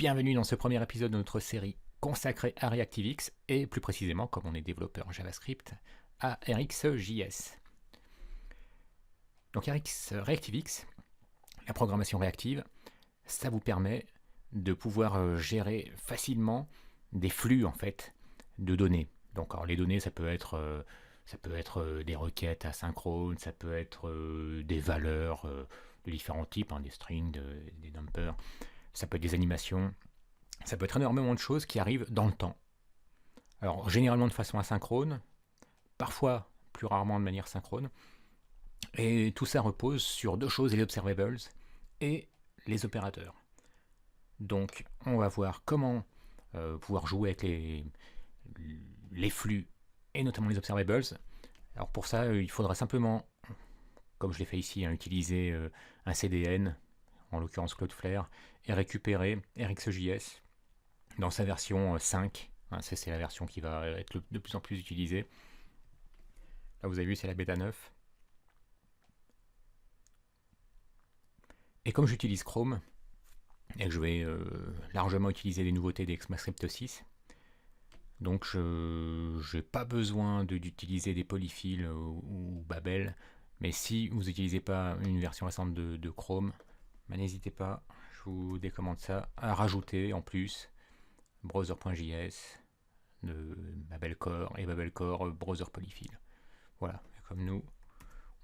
Bienvenue dans ce premier épisode de notre série consacrée à ReactiveX et plus précisément, comme on est développeur JavaScript, à RxJS. Donc ReactiveX, la programmation réactive, ça vous permet de pouvoir gérer facilement des flux en fait de données. Donc alors, les données, ça peut être des requêtes asynchrones, ça peut être des valeurs de différents types, des strings, des numpers, ça peut être des animations, ça peut être énormément de choses qui arrivent dans le temps. Alors généralement de façon asynchrone, parfois plus rarement de manière synchrone, et tout ça repose sur deux choses, les observables et les opérateurs. Donc on va voir comment pouvoir jouer avec les flux et notamment les observables. Alors pour ça, il faudra simplement, comme je l'ai fait ici, utiliser un CDN, en l'occurrence Cloudflare, et récupérer RxJS dans sa version 5. C'est la version qui va être de plus en plus utilisée. Là, vous avez vu, c'est la bêta 9. Et comme j'utilise Chrome, et que je vais largement utiliser les nouveautés d'ECMAScript 6, donc je n'ai pas besoin d'utiliser des polyfills ou Babel, mais si vous n'utilisez pas une version récente de Chrome, n'hésitez pas, je vous décommande ça, à rajouter en plus browser.js de Babelcore et Babelcore browser polyfill. Voilà, et comme nous,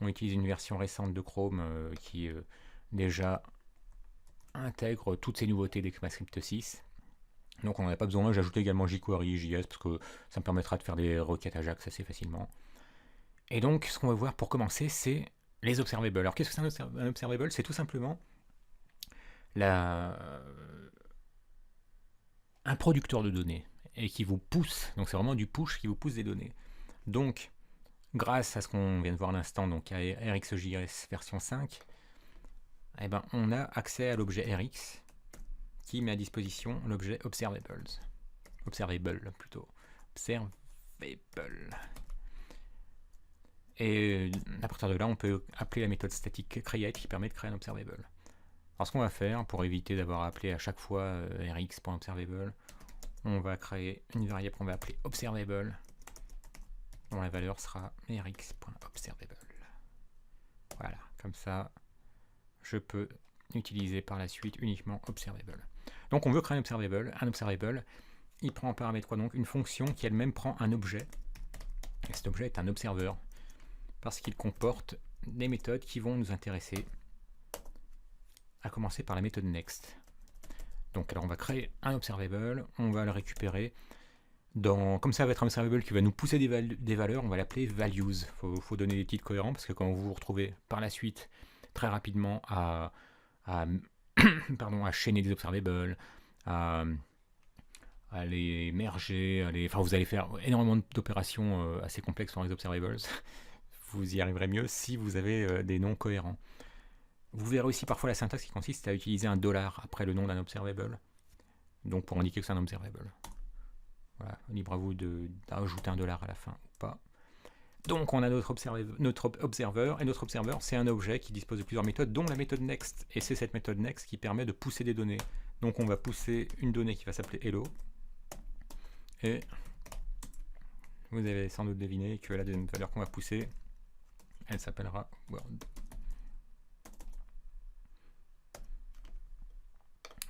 on utilise une version récente de Chrome qui déjà intègre toutes ces nouveautés d'ECMAScript 6. Donc on n'en a pas besoin, j'ajoute également jQuery, JS, parce que ça me permettra de faire des requêtes Ajax assez facilement. Et donc ce qu'on va voir pour commencer, c'est les observables. Alors qu'est-ce que c'est un observable? C'est tout simplement un producteur de données, et qui vous pousse, donc c'est vraiment du push qui vous pousse des données. Donc grâce à ce qu'on vient de voir à l'instant, donc à RxJS version 5, eh ben, on a accès à l'objet Rx, qui met à disposition l'objet observable plutôt, observable. Et à partir de là, on peut appeler la méthode statique create qui permet de créer un observable. Alors ce qu'on va faire, pour éviter d'avoir à appeler à chaque fois rx.observable, on va créer une variable qu'on va appeler observable, dont la valeur sera rx.observable. Voilà, comme ça, je peux utiliser par la suite uniquement observable. Donc on veut créer un observable. Un observable, il prend en paramètre quoi donc? Une fonction qui elle-même prend un objet. Et cet objet est un observeur, parce qu'il comporte des méthodes qui vont nous intéresser, à commencer par la méthode next. Donc alors on va créer un observable, on va le récupérer. Comme ça va être un observable qui va nous pousser des valeurs, on va l'appeler values. Il faut donner des titres cohérents, parce que quand vous vous retrouvez par la suite très rapidement à chaîner des observables, à les merger, enfin vous allez faire énormément d'opérations assez complexes sur les observables. Vous y arriverez mieux si vous avez des noms cohérents. Vous verrez aussi parfois la syntaxe qui consiste à utiliser un $, après le nom d'un observable, donc pour indiquer que c'est un observable. Voilà, libre à vous d'ajouter un $, à la fin ou pas. Donc on a notre observer, et notre observeur, c'est un objet qui dispose de plusieurs méthodes, dont la méthode next. Et c'est cette méthode next qui permet de pousser des données. Donc on va pousser une donnée qui va s'appeler hello, et vous avez sans doute deviné que la deuxième valeur qu'on va pousser, elle s'appellera world.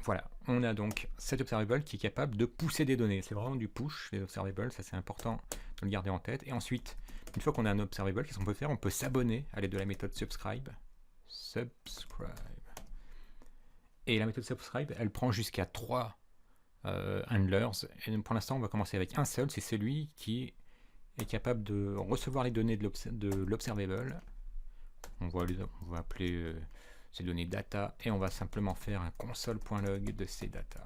Voilà, on a donc cet observable qui est capable de pousser des données. C'est vraiment du push, les observables, ça c'est important de le garder en tête. Et ensuite, une fois qu'on a un observable, qu'est-ce qu'on peut faire? On peut s'abonner à l'aide de la méthode subscribe. Et la méthode subscribe, elle prend jusqu'à 3 handlers. Et pour l'instant, on va commencer avec un seul, c'est celui qui est capable de recevoir les données de l'observable. On va appeler ces données data, et on va simplement faire un console.log de ces data.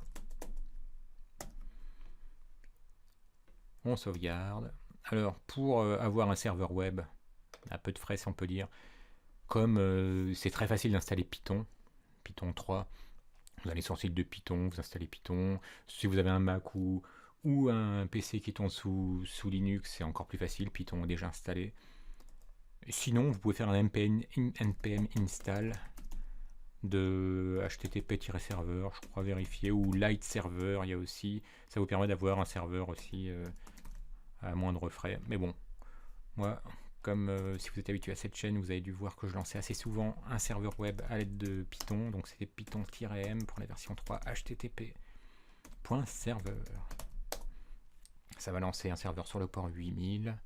On sauvegarde. Alors, pour avoir un serveur web, à peu de frais si on peut dire, comme c'est très facile d'installer Python 3, vous allez sur le site de Python, vous installez Python. Si vous avez un Mac ou un PC qui tourne sous Linux, c'est encore plus facile, Python est déjà installé. Sinon, vous pouvez faire un npm install de HTTP-serveur, je crois vérifier, ou light server, il y a aussi, ça vous permet d'avoir un serveur aussi à moindre frais. Mais bon, moi, comme si vous êtes habitué à cette chaîne, vous avez dû voir que je lançais assez souvent un serveur web à l'aide de Python, donc c'était python-m pour la version 3 http.serveur. Ça va lancer un serveur sur le port 8000.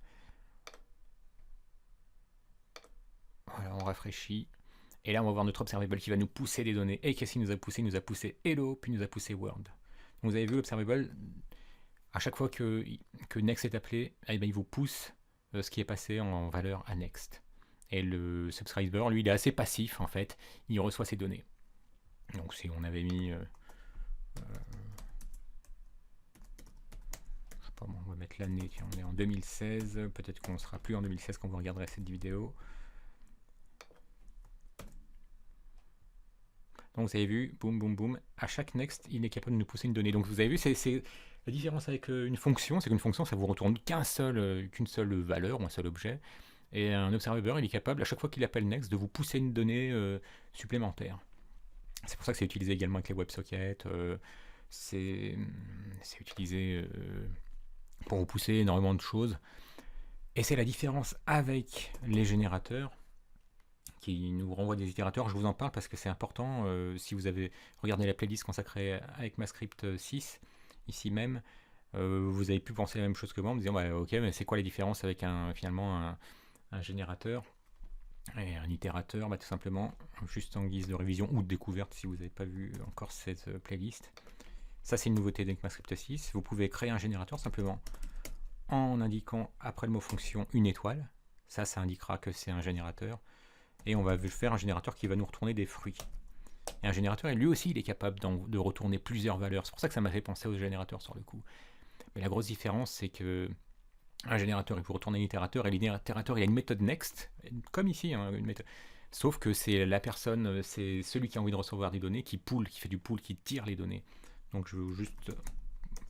Voilà, on rafraîchit. Et là, on va voir notre observable qui va nous pousser des données. Et qu'est-ce qu'il nous a poussé? Il nous a poussé hello, puis il nous a poussé world. Donc vous avez vu, l'observable, à chaque fois que next est appelé, eh ben, il vous pousse ce qui est passé en valeur à next. Et le subscriber, lui, il est assez passif, en fait. Il reçoit ces données. Donc si on avait mis... je sais pas, on va mettre l'année. On est en 2016. Peut-être qu'on ne sera plus en 2016 quand vous regarderez cette vidéo. Donc vous avez vu, boum, boum, boum, à chaque next, il est capable de nous pousser une donnée. Donc vous avez vu, c'est la différence avec une fonction, c'est qu'une fonction, ça vous retourne qu'une seule valeur ou un seul objet. Et un observable, il est capable, à chaque fois qu'il appelle next, de vous pousser une donnée supplémentaire. C'est pour ça que c'est utilisé également avec les WebSockets. C'est utilisé pour vous pousser énormément de choses. Et c'est la différence avec les générateurs qui nous renvoie des itérateurs. Je vous en parle parce que c'est important. Si vous avez regardé la playlist consacrée avec Mascript 6, ici même, vous avez pu penser la même chose que moi en me disant bah, ok, mais c'est quoi la différence avec finalement un générateur et un itérateur? Bah, tout simplement, juste en guise de révision ou de découverte si vous n'avez pas vu encore cette playlist. Ça, c'est une nouveauté d'ECMAScript 6. Vous pouvez créer un générateur simplement en indiquant après le mot fonction une étoile. Ça indiquera que c'est un générateur. Et on va faire un générateur qui va nous retourner des fruits. Et un générateur, lui aussi, il est capable de retourner plusieurs valeurs. C'est pour ça que ça m'a fait penser aux générateurs sur le coup. Mais la grosse différence, c'est que un générateur, il peut retourner un itérateur, et l'itérateur, il a une méthode next, comme ici, hein, une méthode. Sauf que c'est la personne, c'est celui qui a envie de recevoir des données, qui fait du pool, qui tire les données. Donc je veux juste,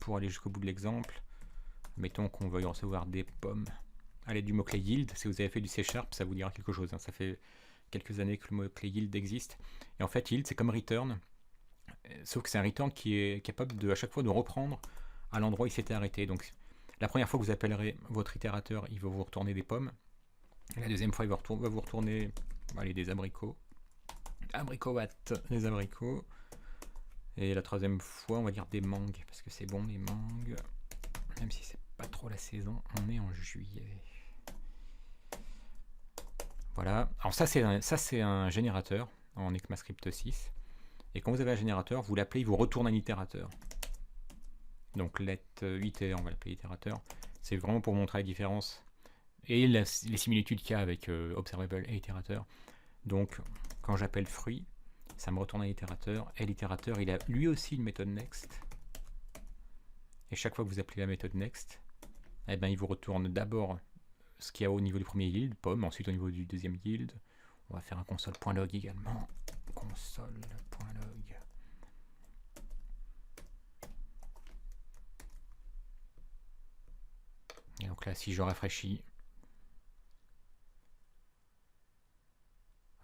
pour aller jusqu'au bout de l'exemple, mettons qu'on veuille recevoir des pommes à l'aide du mot-clé yield. Si vous avez fait du C#, ça vous dira quelque chose. Hein. Ça fait quelques années que le mot-clé yield existe. Et en fait, yield, c'est comme return, sauf que c'est un return qui est capable de, à chaque fois, de reprendre à l'endroit où il s'était arrêté. Donc, la première fois que vous appellerez votre itérateur, il va vous retourner des pommes. Et la deuxième fois, il va vous retourner allez, des abricots. Abricots, des abricots. Et la troisième fois, on va dire des mangues, parce que c'est bon, les mangues. Même si c'est pas trop la saison, on est en juillet. Voilà. Alors ça c'est un générateur en ECMAScript 6. Et quand vous avez un générateur, vous l'appelez, il vous retourne un itérateur. Donc let 8 on va l'appeler itérateur. C'est vraiment pour montrer la différence et les similitudes qu'il y a avec observable et itérateur. Donc quand j'appelle fruit, ça me retourne un itérateur. Et l'itérateur, il a lui aussi une méthode next. Et chaque fois que vous appelez la méthode next, eh ben, il vous retourne d'abord ce qu'il y a au niveau du premier yield, pomme, ensuite au niveau du deuxième yield. On va faire un console.log également. Console.log. Et donc là, si je rafraîchis,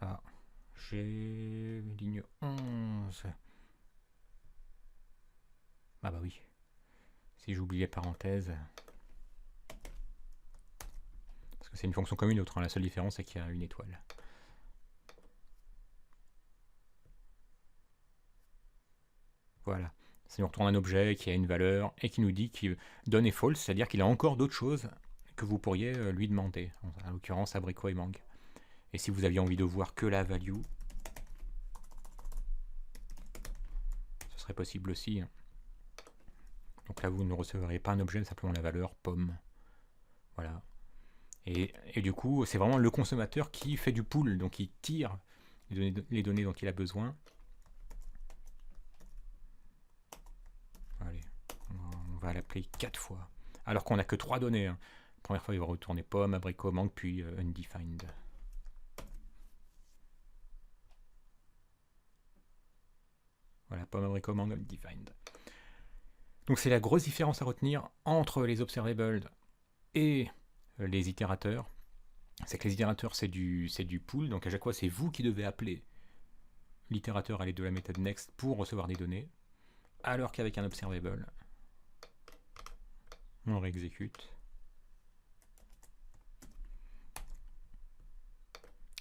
ah, j'ai ligne 11. Ah bah oui. Si j'oublie les parenthèses. Parce que c'est une fonction comme une autre. Hein. La seule différence, c'est qu'il y a une étoile. Voilà. Ça nous retourne un objet qui a une valeur et qui nous dit qu'il donne est false, c'est-à-dire qu'il a encore d'autres choses que vous pourriez lui demander. En l'occurrence, abricot et mangue. Et si vous aviez envie de voir que la value, ce serait possible aussi. Hein. Donc là, vous ne recevrez pas un objet, mais simplement la valeur pomme. Voilà. Et du coup, c'est vraiment le consommateur qui fait du pool, donc il tire les données dont il a besoin. Allez, on va l'appeler 4 fois. Alors qu'on n'a que 3 données. Hein. La première fois, il va retourner pomme, abricot, mangue, puis undefined. Voilà, pomme, abricot, mangue, undefined. Donc c'est la grosse différence à retenir entre les observables et les itérateurs. C'est que les itérateurs, c'est du pool, donc à chaque fois, c'est vous qui devez appeler l'itérateur à l'aide de la méthode next pour recevoir des données, alors qu'avec un observable, on réexécute.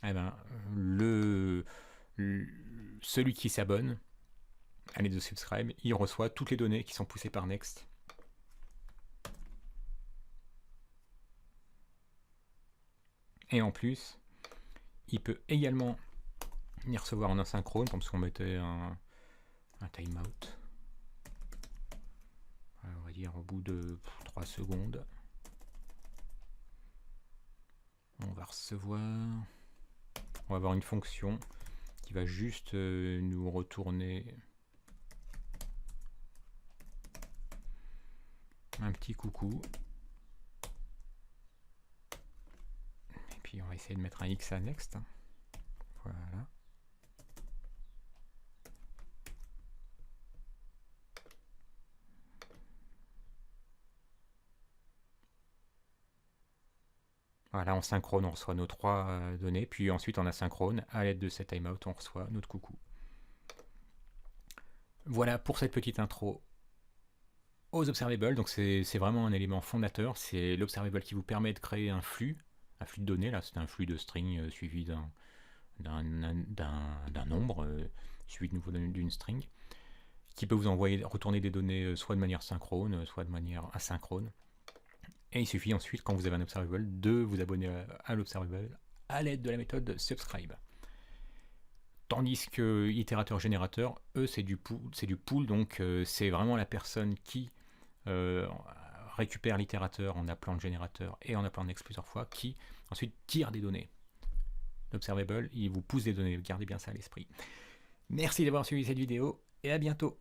Eh ben, celui qui s'abonne à l'aide de subscribe, il reçoit toutes les données qui sont poussées par next. Et en plus, il peut également y recevoir en asynchrone, comme si on mettait un timeout. On va dire au bout de 3 secondes. On va avoir une fonction qui va juste nous retourner un petit coucou. Et puis on va essayer de mettre un X à next. Voilà. Voilà, en synchrone, on reçoit nos 3 données, puis ensuite en asynchrone, à l'aide de cette timeout, on reçoit notre coucou. Voilà pour cette petite intro aux observables. Donc c'est vraiment un élément fondateur, c'est l'observable qui vous permet de créer un flux de données. Là, c'est un flux de string suivi d'un nombre, suivi de nouveau d'une string, qui peut vous retourner des données soit de manière synchrone, soit de manière asynchrone. Et il suffit ensuite, quand vous avez un observable, de vous abonner à l'observable à l'aide de la méthode subscribe. Tandis que itérateur-générateur, eux, c'est du pool, donc c'est vraiment la personne qui récupère l'itérateur en appelant le générateur et en appelant next plusieurs fois, qui ensuite tire des données. L'observable, il vous pousse des données, gardez bien ça à l'esprit. Merci d'avoir suivi cette vidéo et à bientôt.